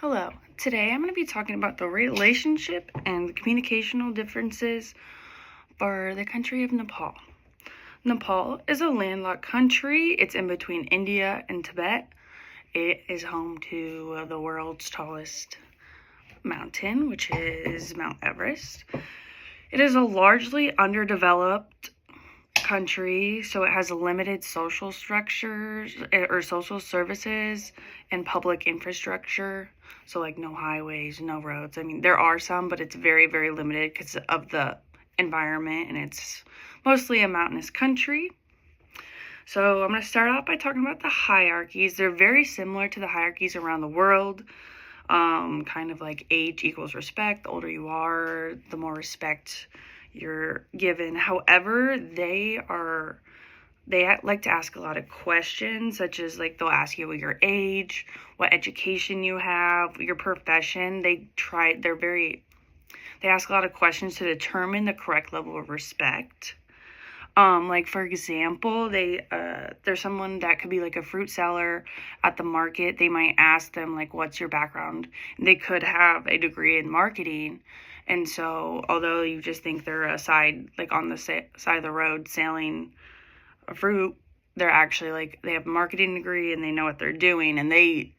Hello. Today I'm going to be talking about the relationship and the communicational differences for the country of Nepal. Nepal is a landlocked country. It's in between India and Tibet. It is home to the world's tallest mountain, which is Mount Everest. It is a largely underdeveloped country, so it has limited social structures or social services and public infrastructure. So like no highways, no roads. I mean, there are some, but it's very, very limited because of the environment, and it's mostly a mountainous country. So I'm going to start off by talking about the hierarchies. They're very similar to the hierarchies around the world. Kind of like age equals respect. The older you are, the more respect you're given. However, they like to ask a lot of questions, such as like they'll ask you your age, what education you have, your profession. They ask a lot of questions to determine the correct level of respect. Like for example, there's someone that could be like a fruit seller at the market. They might ask them like, what's your background? And they could have a degree in marketing. And so although you just think they're a side, like on the side of the road selling a fruit, they're actually like, they have a marketing degree and they know what they're doing, and they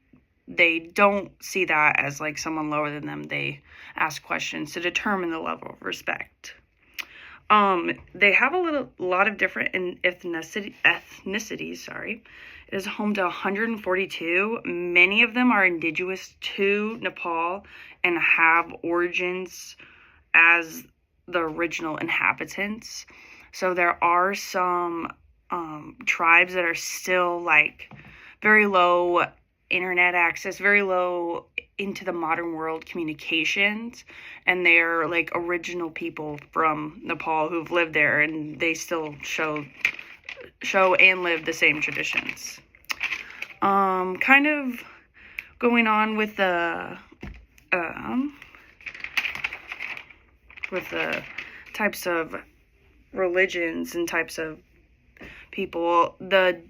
don't see that as like someone lower than them. They ask questions to determine the level of respect. They have a lot of different ethnicities, sorry. It is home to 142. Many of them are indigenous to Nepal and have origins as the original inhabitants. So there are some tribes that are still like very low internet access, very low into the modern world communications, and they're like original people from Nepal who've lived there, and they still show and live the same traditions. Kind of going on with the types of religions and types of people, they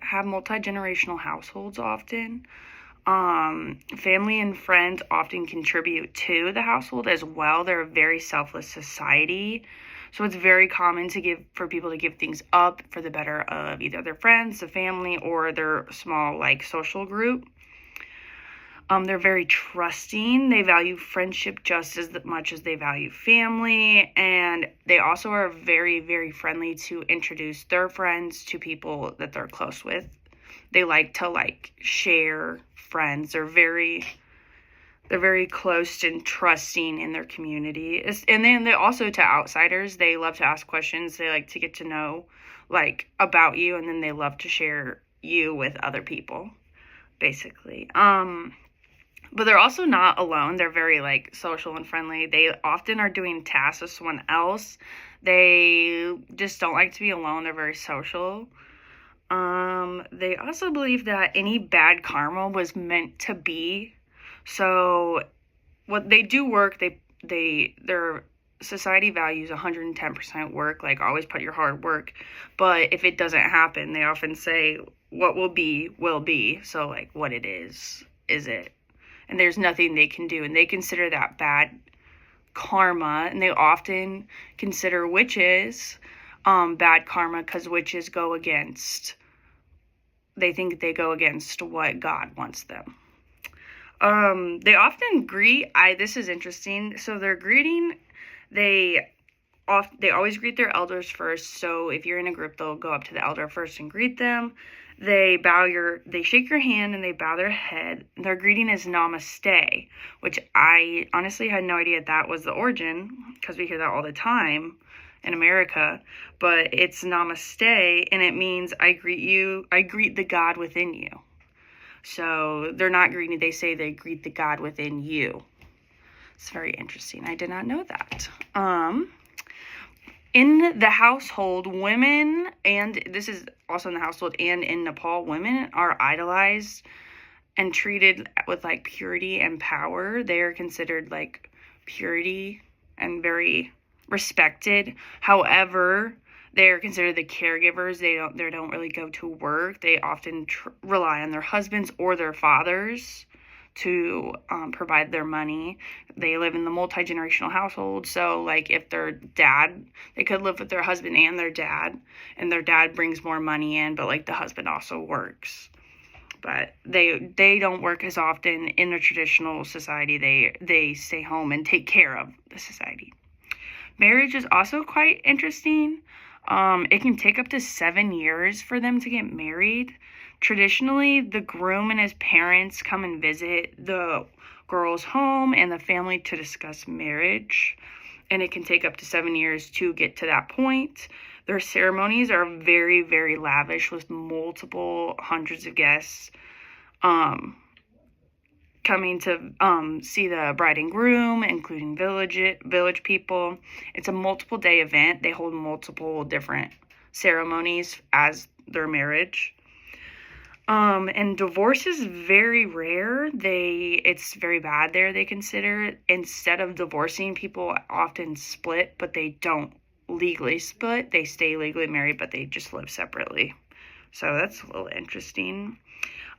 have multi-generational households often. Family and friends often contribute to the household as well. They're a very selfless society. So it's very common for people to give things up for the better of either their friends, the family, or their small like social group. They're very trusting. They value friendship just as much as they value family. And they also are very, very friendly to introduce their friends to people that they're close with. They like to share friends. They're very close and trusting in their community. And then they also, to outsiders, they love to ask questions. They like to get to know about you, and then they love to share you with other people, basically. But they're also not alone. They're very social and friendly. They often are doing tasks with someone else. They just don't like to be alone. They're very social. They also believe that any bad karma was meant to be. So what they do work, their society values 110% work, always put your hard work. But if it doesn't happen, they often say what will be, will be. So what it is it. And there's nothing they can do. And they consider that bad karma. And they often consider witches bad karma because witches they think they go against what God wants them. They often greet, this is interesting. So their greeting, they always greet their elders first. So if you're in a group, they'll go up to the elder first and greet them. They shake your hand and they bow their head. Their greeting is namaste, which I honestly had no idea that was the origin, because we hear that all the time in America. But it's namaste, and it means I greet the God within you. So they're not greeting, they say they greet the God within you. It's very interesting. I did not know that. In the household, women, and this is also in the household and in Nepal, women are idolized and treated with purity and power. They are considered purity and very respected. However, they are considered the caregivers. They don't really go to work. They often rely on their husbands or their fathers to provide their money. They live in the multi-generational household, so like if their dad, they could live with their husband and their dad brings more money in, but like the husband also works. But they don't work as often in a traditional society. They stay home and take care of the society. Marriage is also quite interesting. It can take up to 7 years for them to get married. Traditionally, the groom and his parents come and visit the girl's home and the family to discuss marriage, and it can take up to 7 years to get to that point. Their ceremonies are very, very lavish with multiple hundreds of guests coming to see the bride and groom, including village people. It's a multiple day event. They hold multiple different ceremonies as their marriage. And divorce is very rare. It's very bad there, they consider it. Instead of divorcing, people often split, but they don't legally split. They stay legally married, but they just live separately. So that's a little interesting.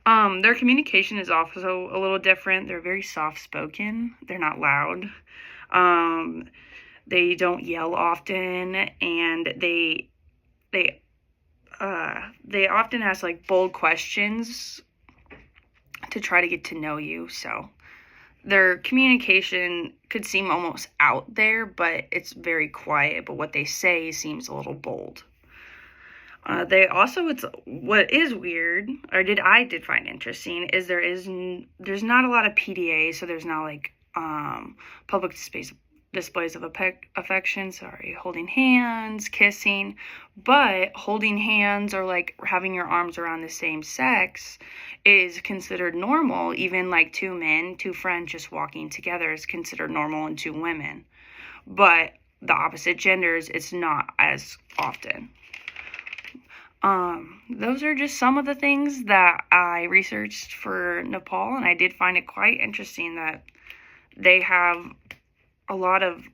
Their communication is also a little different. They're very soft-spoken. They're not loud. They don't yell often, and they often ask like bold questions to try to get to know you. So their communication could seem almost out there, but it's very quiet. But what they say seems a little bold. It's what is weird, or I did find interesting, is there's not a lot of PDA, so there's not like public displays of affection, holding hands, kissing, but holding hands or like having your arms around the same sex is considered normal. Even like two friends just walking together is considered normal in two women, but the opposite genders, it's not as often. Those are just some of the things that I researched for Nepal, and I did find it quite interesting that they have a lot of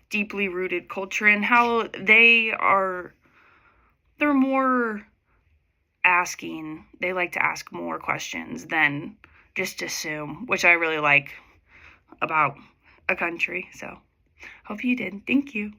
deeply rooted culture and how they're more asking. They like to ask more questions than just assume, which I really like about a country. So, hope you did. Thank you.